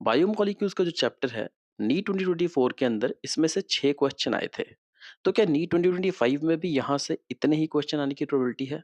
Biomolecules का जो chapter है, नी 2024 के अंदर इसमें से 6 क्वेश्चन आए थे। तो क्या नी 2025 में भी यहाँ से इतने ही क्वेश्चन आने की प्रोबेबिलिटी है?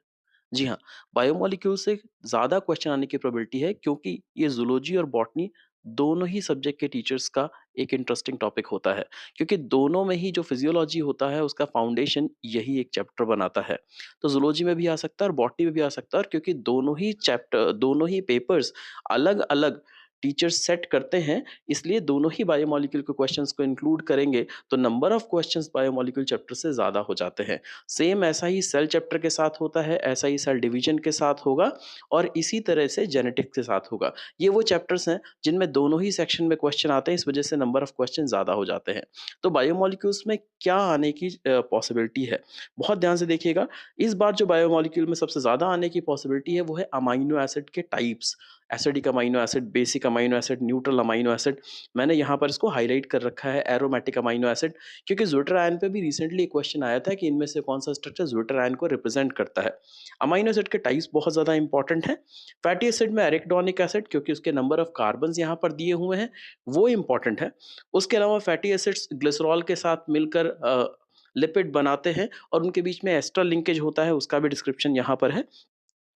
जी हाँ, बायोमोलिक्यूल से ज़्यादा क्वेश्चन आने की प्रोबेबिलिटी है, क्योंकि ये ज़ूलॉजी और बॉटनी दोनों ही सब्जेक्ट के टीचर्स का एक इंटरेस्टिंग टॉपिक होता है, क्योंकि दोनों में ही जो फिजियोलॉजी होता है उसका फाउंडेशन यही एक चैप्टर बनाता है। तो ज़ूलॉजी में भी आ सकता है और बॉटनी में भी आ सकता है, और क्योंकि दोनों ही पेपर्स अलग-अलग टीचर्स सेट करते हैं, इसलिए दोनों ही बायोमोलिक्यूल के क्वेश्चंस को इंक्लूड करेंगे, तो number of questions biomolecule chapter से ज़्यादा हो जाते हैं। सेम ऐसा ही सेल चैप्टर के साथ होता है, ऐसा ही सेल डिवीजन के साथ होगा, और इसी तरह से जेनेटिक्स के साथ होगा। ये वो चैप्टर्स हैं जिनमें दोनों ही सेक्शन में क्वेश्चन आते हैं, इस वजह से नंबर ऑफ क्वेश्चन ज़्यादा हो जाते हैं। तो बायोमोलिक्यूल्स में क्या आने की पॉसिबिलिटी है? बहुत ध्यान से देखिएगा। इस बार जो बायोमोलिक्यूल में सबसे ज़्यादा आने की पॉसिबिलिटी है वो है अमाइनो एसिड के types. Acidic amino acid, basic amino acid, neutral amino acid. मैंने यहाँ पर इसको हाइलाइट कर रखा है एरोमेटिक अमाइनो एसिड, क्योंकि ज़्विटर आयन पे भी रिसेंटली एक क्वेश्चन आया था कि इनमें से कौन-सा स्ट्रक्चर ज़्विटर आयन को रिप्रेज़ेंट करता है। अमाइनो एसिड के टाइप्स बहुत ज़्यादा इंपॉर्टेंट हैं। फैटी एसिड में एरिकडोनिक एसिड, क्योंकि उसके नंबर ऑफ कार्बन्स यहाँ पर दिए हुए हैं, वो इंपॉर्टेंट है। उसके अलावा फैटी एसिड्स ग्लिसरॉल के साथ मिलकर लिपिड बनाते हैं, और उनके बीच में एस्टर लिंकेज होता है, उसका भी डिस्क्रिप्शन यहाँ पर है।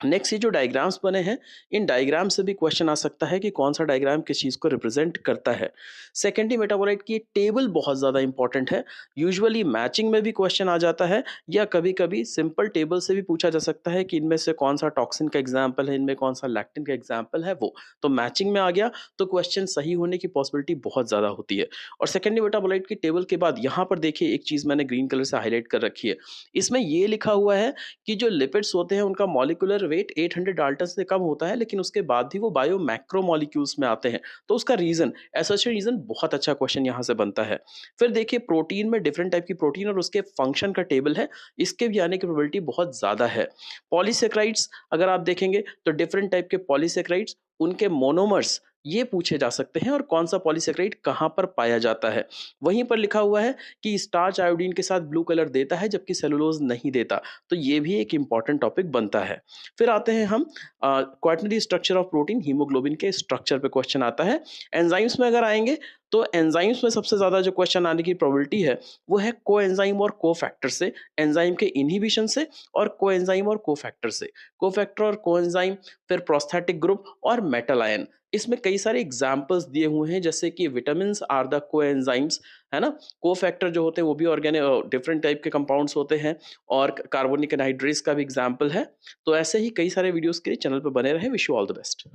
नेक्स्ट, ये जो डायग्राम्स बने हैं, इन डायग्राम से भी क्वेश्चन आ सकता है कि कौन सा डायग्राम किस चीज़ को रिप्रेजेंट करता है। सेकेंडरी मेटाबोलाइट की टेबल बहुत ज़्यादा इंपॉर्टेंट है। यूजुअली मैचिंग में भी क्वेश्चन आ जाता है, या कभी-कभी सिंपल टेबल से भी पूछा जा सकता है कि इनमें से कौन सा टॉक्सिन का एग्जाम्पल है, इनमें कौन सा लैक्टिन का एग्जाम्पल है वो। तो मैचिंग में आ गया तो क्वेश्चन सही होने की पॉसिबिलिटी बहुत ज़्यादा होती है। और सेकेंडरी मेटाबोलाइट की टेबल के बाद यहाँ पर देखिए, एक चीज़ मैंने ग्रीन कलर से हाईलाइट कर रखी है। इसमें ये लिखा हुआ है कि जो लिपिड्स होते हैं उनका मॉलिक्यूलर वेट 800 डाल्टन से कम होता है, लेकिन उसके बाद भी वो बायो मैक्रो मॉलिक्यूल्स में आते हैं। तो उसका रीजन, एसोसिएशन रीजन, बहुत अच्छा क्वेश्चन यहाँ से बनता है। फिर देखिए, प्रोटीन में डिफरेंट टाइप की प्रोटीन और उसके फंक्शन का टेबल है, इसके भी आने की प्रोबेबिलिटी बहुत ज्यादा है। पॉलीसेक्राइड्स अगर आप देखेंगे तो डिफरेंट टाइप के पॉलीसेक्राइड्स, उनके मोनोमर्स ये पूछे जा सकते हैं, और कौन सा पॉलीसेक्राइड कहाँ पर पाया जाता है। वहीं पर लिखा हुआ है कि स्टार्च आयोडीन के साथ ब्लू कलर देता है, जबकि सेलुलोज नहीं देता। तो ये भी एक इंपॉर्टेंट टॉपिक बनता है। फिर आते हैं हम quaternary structure of protein, haemoglobin के स्ट्रक्चर पे क्वेश्चन आता है। एंजाइम्स में अगर आएंगे, तो एंजाइम्स में सबसे ज्यादा जो क्वेश्चन आने की प्रोबेबिलिटी है वो है कोएंजाइम और कोफैक्टर से, एंजाइम के इनहिबिशन से, और कोएंजाइम और कोफैक्टर से। कोफैक्टर और कोएंजाइम, फिर प्रोस्थेटिक ग्रुप और मेटल आयन। इसमें कई सारे एग्जाम्पल्स दिए हुए हैं, जैसे कि विटामिन आर द कोएंजाइम्स, है ना। कोफैक्टर जो होते हैं वो भी ऑर्गेनिक डिफरेंट टाइप के कंपाउंड्स होते हैं, और कार्बोनिक एनहाइड्रेस का भी एग्जाम्पल है। तो ऐसे ही कई सारे वीडियोस के लिए चैनल पर बने रहें। Wish you all the best.